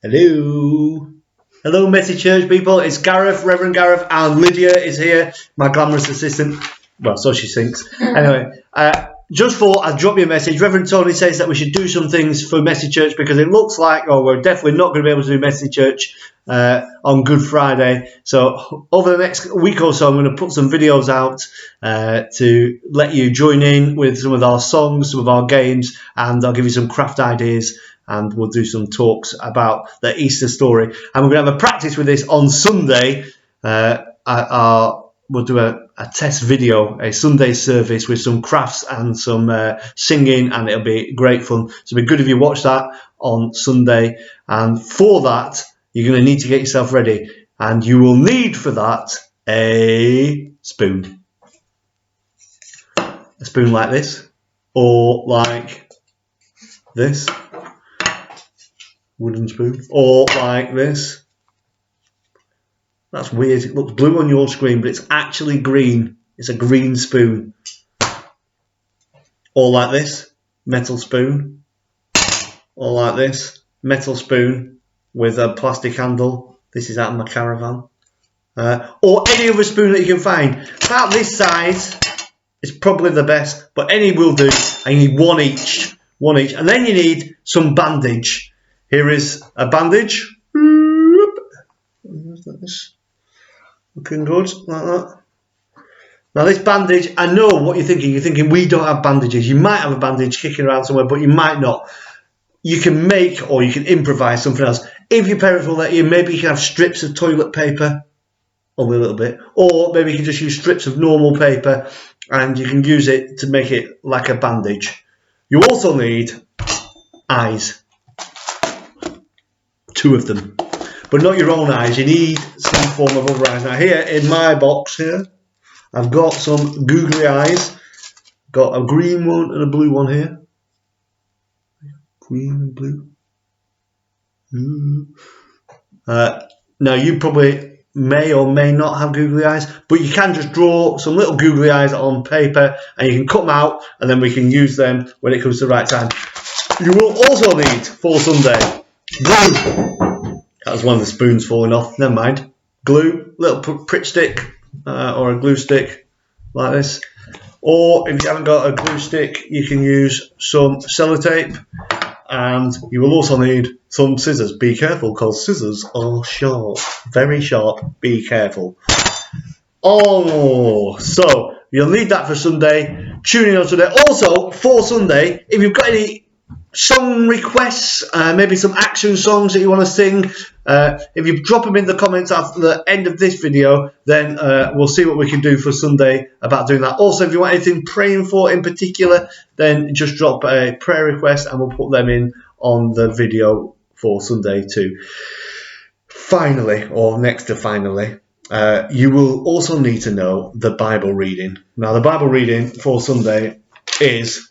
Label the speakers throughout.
Speaker 1: Hello. Hello, Messy Church people. It's Gareth, Reverend Gareth, and Lydia is here, my glamorous assistant. Well, so she thinks. Anyway, just thought I'd drop you a message. Reverend Tony says that we should do some things for Messy Church because it looks like, we're definitely not going to be able to do Messy Church on Good Friday. So over the next week or so, I'm going to put some videos out to let you join in with some of our songs, some of our games, and I'll give you some craft ideas. And we'll do some talks about the Easter story. And we're going to have a practice with this on Sunday. We'll do a test video, a Sunday service with some crafts and some singing, and it'll be great fun. So it'll be good if you watch that on Sunday. And for that, you're going to need to get yourself ready. And you will need for that a spoon. A spoon like this, or like this. Wooden spoon, or like this. That's weird. It looks blue on your screen, but it's actually green. It's a green spoon. Or like this, metal spoon. Or like this, metal spoon with a plastic handle. This is out of my caravan. Or any other spoon that you can find. About this size is probably the best, but any will do. And you need one each. And then you need some bandage. Here is a bandage. Looking good, like that. Now this bandage, I know what you're thinking. You're thinking we don't have bandages. You might have a bandage kicking around somewhere, but you might not. You can make or you can improvise something else. If your parents will let you, maybe you can have strips of toilet paper, only a little bit. Or maybe you can just use strips of normal paper and you can use it to make it like a bandage. You also need eyes. 2 of them, but not your own eyes. You need some form of other eyes. Now here in my box here, I've got some googly eyes. Got a green one and a blue one here. Green and blue. Now you probably may or may not have googly eyes, but you can just draw some little googly eyes on paper and you can cut them out and then we can use them when it comes to the right time. You will also need for Sunday glue. That was one of the spoons falling off. Never mind. Glue, little prick stick or a glue stick like this. Or if you haven't got a glue stick, you can use some sellotape. And you will also need some scissors. Be careful, because scissors are sharp. Very sharp. Be careful. So you'll need that for Sunday. Tune in on Sunday. Also, for Sunday, if you've got any song requests, maybe some action songs that you want to sing, if you drop them in the comments after the end of this video, then we'll see what we can do for Sunday about doing that. Also, if you want anything praying for in particular, then just drop a prayer request and we'll put them in on the video for Sunday too. Finally, or next to finally, you will also need to know the Bible reading. Now, the Bible reading for Sunday is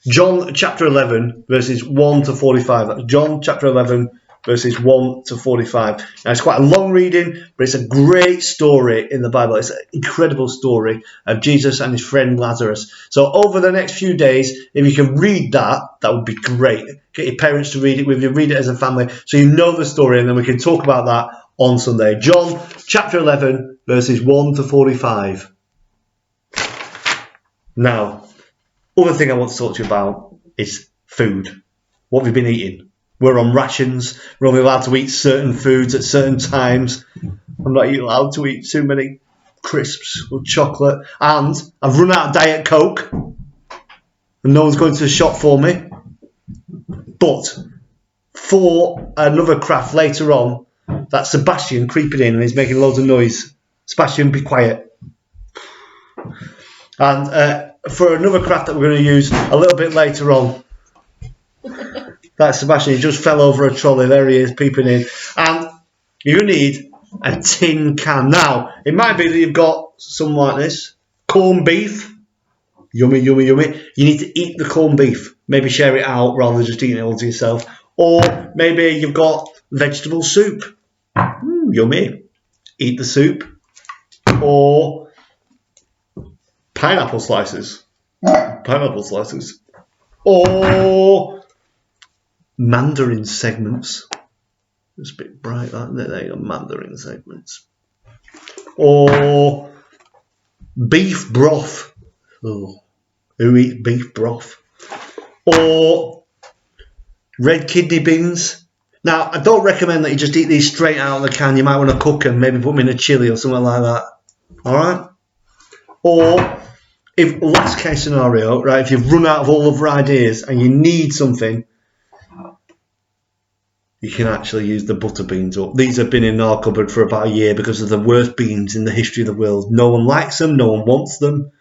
Speaker 1: John chapter 11, verses 1 to 45. That's John chapter 11, verses 1 to 45. Now, it's quite a long reading, but it's a great story in the Bible. It's an incredible story of Jesus and his friend Lazarus. So over the next few days, if you can read that, that would be great. Get your parents to read it with you, read it as a family, so you know the story, and then we can talk about that on Sunday. John chapter 11, verses 1 to 45. Now, other thing I want to talk to you about is food. What we've been eating. We're on rations. We're only allowed to eat certain foods at certain times. I'm not allowed to eat too many crisps or chocolate. And I've run out of Diet Coke. And no one's going to the shop for me. But for another craft later on, that's Sebastian creeping in and he's making loads of noise. Sebastian, be quiet. And for another craft that we're going to use a little bit later on. That's Sebastian. He just fell over a trolley. There he is, peeping in. And you need a tin can. Now, it might be that you've got something like this. Corned beef. Yummy, yummy, yummy. You need to eat the corned beef. Maybe share it out rather than just eating it all to yourself. Or maybe you've got vegetable soup. Yummy. Eat the soup. Or pineapple slices. Or mandarin segments. It's a bit bright, that, isn't it? There you go, mandarin segments. Or beef broth. Oh, who eats beef broth? Or red kidney beans. Now, I don't recommend that you just eat these straight out of the can. You might want to cook them, maybe put them in a chili or something like that. All right? Or, if last case scenario, right, if you've run out of all other ideas and you need something, you can actually use the butter beans up. These have been in our cupboard for about a year because of the worst beans in the history of the world. No one likes them, no one wants them,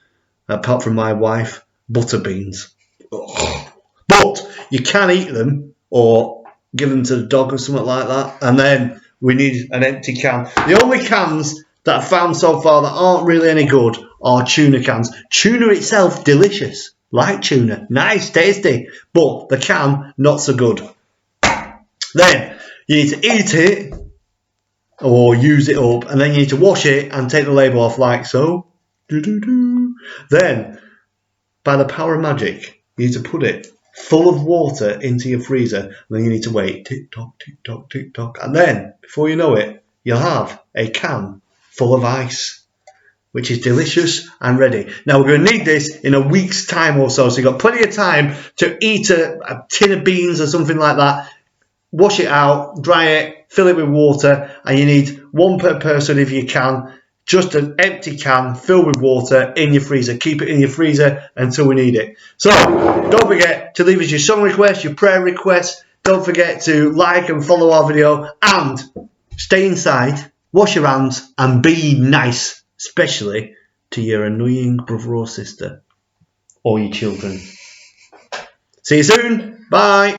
Speaker 1: apart from my wife. Butter beans. Ugh. But you can eat them or give them to the dog or something like that. And then we need an empty can. The only cans that I've found so far that aren't really any good are tuna cans. Tuna itself, delicious. Like tuna. Nice, tasty. But the can, not so good. Then you need to eat it or use it up, and then you need to wash it and take the label off like so. Then, by the power of magic, you need to put it full of water into your freezer, and then you need to wait, tick tock, tick tock, tick tock, and then before you know it, you'll have a can full of ice, which is delicious and ready. Now we're going to need this in a week's time or so, so you've got plenty of time to eat a tin of beans or something like that. Wash it out, dry it, fill it with water, and you need one per person if you can. Just an empty can filled with water in your freezer. Keep it in your freezer until we need it. So, don't forget to leave us your song requests, your prayer requests. Don't forget to like and follow our video. And stay inside, wash your hands, and be nice, especially to your annoying brother or sister or your children. See you soon. Bye.